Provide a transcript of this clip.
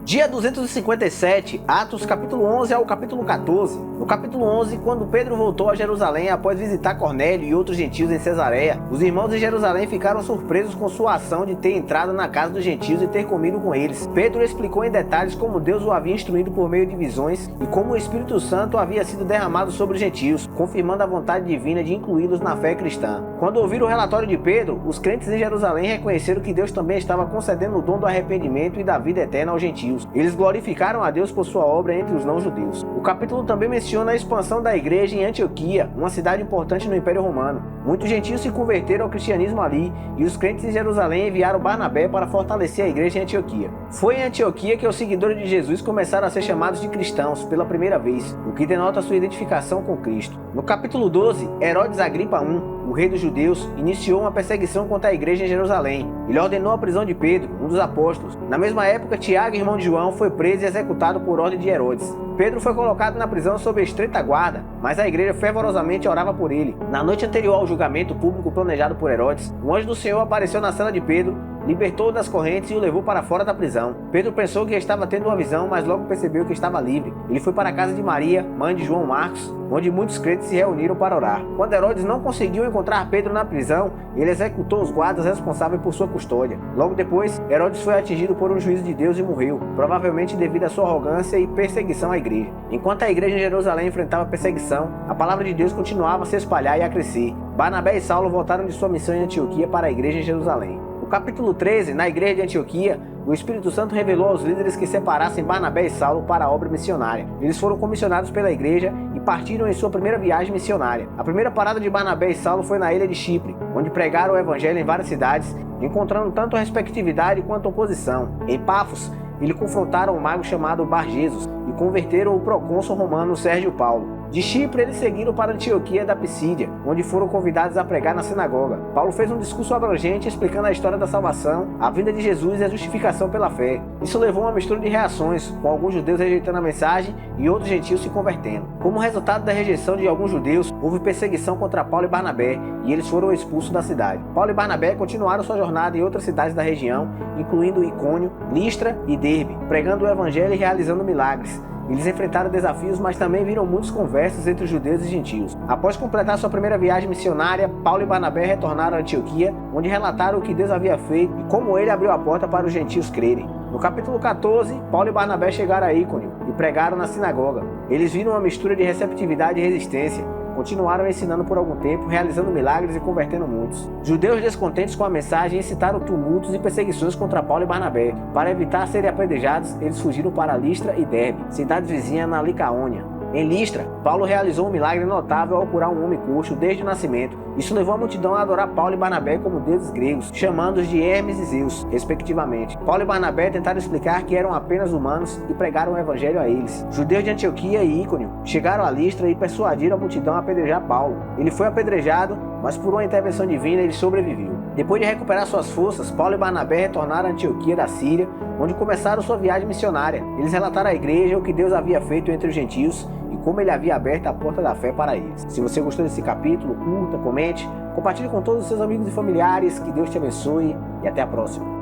Dia 257, Atos capítulo 11 ao capítulo 14. No capítulo 11, quando Pedro voltou a Jerusalém após visitar Cornélio e outros gentios em Cesareia, os irmãos de Jerusalém ficaram surpresos com sua ação de ter entrado na casa dos gentios e ter comido com eles. Pedro explicou em detalhes como Deus o havia instruído por meio de visões e como o Espírito Santo havia sido derramado sobre os gentios, confirmando a vontade divina de incluí-los na fé cristã. Quando ouviram o relatório de Pedro, os crentes em Jerusalém reconheceram que Deus também estava concedendo o dom do arrependimento e da vida eterna aos gentios. Eles glorificaram a Deus por sua obra entre os não-judeus. O capítulo também menciona a expansão da igreja em Antioquia, uma cidade importante no Império Romano. Muitos gentios se converteram ao cristianismo ali, e os crentes em Jerusalém enviaram Barnabé para fortalecer a igreja em Antioquia. Foi em Antioquia que os seguidores de Jesus começaram a ser chamados de cristãos pela primeira vez, o que denota sua identificação com Cristo. No capítulo 12, Herodes Agripa I, o rei dos judeus, iniciou uma perseguição contra a igreja em Jerusalém. Ele ordenou a prisão de Pedro, um dos apóstolos. Na mesma época, Tiago, irmão de João, foi preso e executado por ordem de Herodes. Pedro foi colocado na prisão sob estreita guarda, mas a igreja fervorosamente orava por ele. Na noite anterior ao julgamento público planejado por Herodes, um anjo do Senhor apareceu na cela de Pedro, libertou-o das correntes e o levou para fora da prisão. Pedro pensou que estava tendo uma visão, mas logo percebeu que estava livre. Ele foi para a casa de Maria, mãe de João Marcos, onde muitos crentes se reuniram para orar. Quando Herodes não conseguiu encontrar Pedro na prisão, ele executou os guardas responsáveis por sua custódia. Logo depois, Herodes foi atingido por um juízo de Deus e morreu, provavelmente devido à sua arrogância e perseguição à igreja. Enquanto a igreja em Jerusalém enfrentava perseguição, a palavra de Deus continuava a se espalhar e a crescer. Barnabé e Saulo voltaram de sua missão em Antioquia para a igreja em Jerusalém. No capítulo 13, na igreja de Antioquia, o Espírito Santo revelou aos líderes que separassem Barnabé e Saulo para a obra missionária. Eles foram comissionados pela igreja e partiram em sua primeira viagem missionária. A primeira parada de Barnabé e Saulo foi na ilha de Chipre, onde pregaram o evangelho em várias cidades, encontrando tanto respectividade quanto oposição. Em Pafos, eles confrontaram um mago chamado Bar-Jesus e converteram o procônsul romano Sérgio Paulo. De Chipre, eles seguiram para Antioquia da Pisídia, onde foram convidados a pregar na sinagoga. Paulo fez um discurso abrangente explicando a história da salvação, a vinda de Jesus e a justificação pela fé. Isso levou a uma mistura de reações, com alguns judeus rejeitando a mensagem e outros gentios se convertendo. Como resultado da rejeição de alguns judeus, houve perseguição contra Paulo e Barnabé, e eles foram expulsos da cidade. Paulo e Barnabé continuaram sua jornada em outras cidades da região, incluindo Icônio, Listra e Derbe, pregando o evangelho e realizando milagres. Eles enfrentaram desafios, mas também viram muitos conversos entre os judeus e gentios. Após completar sua primeira viagem missionária, Paulo e Barnabé retornaram a Antioquia, onde relataram o que Deus havia feito e como ele abriu a porta para os gentios crerem. No capítulo 14, Paulo e Barnabé chegaram a Icônio e pregaram na sinagoga. Eles viram uma mistura de receptividade e resistência. Continuaram ensinando por algum tempo, realizando milagres e convertendo muitos. Judeus descontentes com a mensagem incitaram tumultos e perseguições contra Paulo e Barnabé. Para evitar serem apedrejados, eles fugiram para Listra e Derbe, cidades vizinhas na Licaônia. Em Listra, Paulo realizou um milagre notável ao curar um homem coxo desde o nascimento. Isso levou a multidão a adorar Paulo e Barnabé como deuses gregos, chamando-os de Hermes e Zeus, respectivamente. Paulo e Barnabé tentaram explicar que eram apenas humanos e pregaram o evangelho a eles. Judeus de Antioquia e Icônio chegaram a Listra e persuadiram a multidão a apedrejar Paulo. Ele foi apedrejado, mas por uma intervenção divina ele sobreviveu. Depois de recuperar suas forças, Paulo e Barnabé retornaram a Antioquia da Síria, onde começaram sua viagem missionária. Eles relataram à igreja o que Deus havia feito entre os gentios e como ele havia aberto a porta da fé para eles. Se você gostou desse capítulo, curta, comente, compartilhe com todos os seus amigos e familiares, que Deus te abençoe e até a próxima.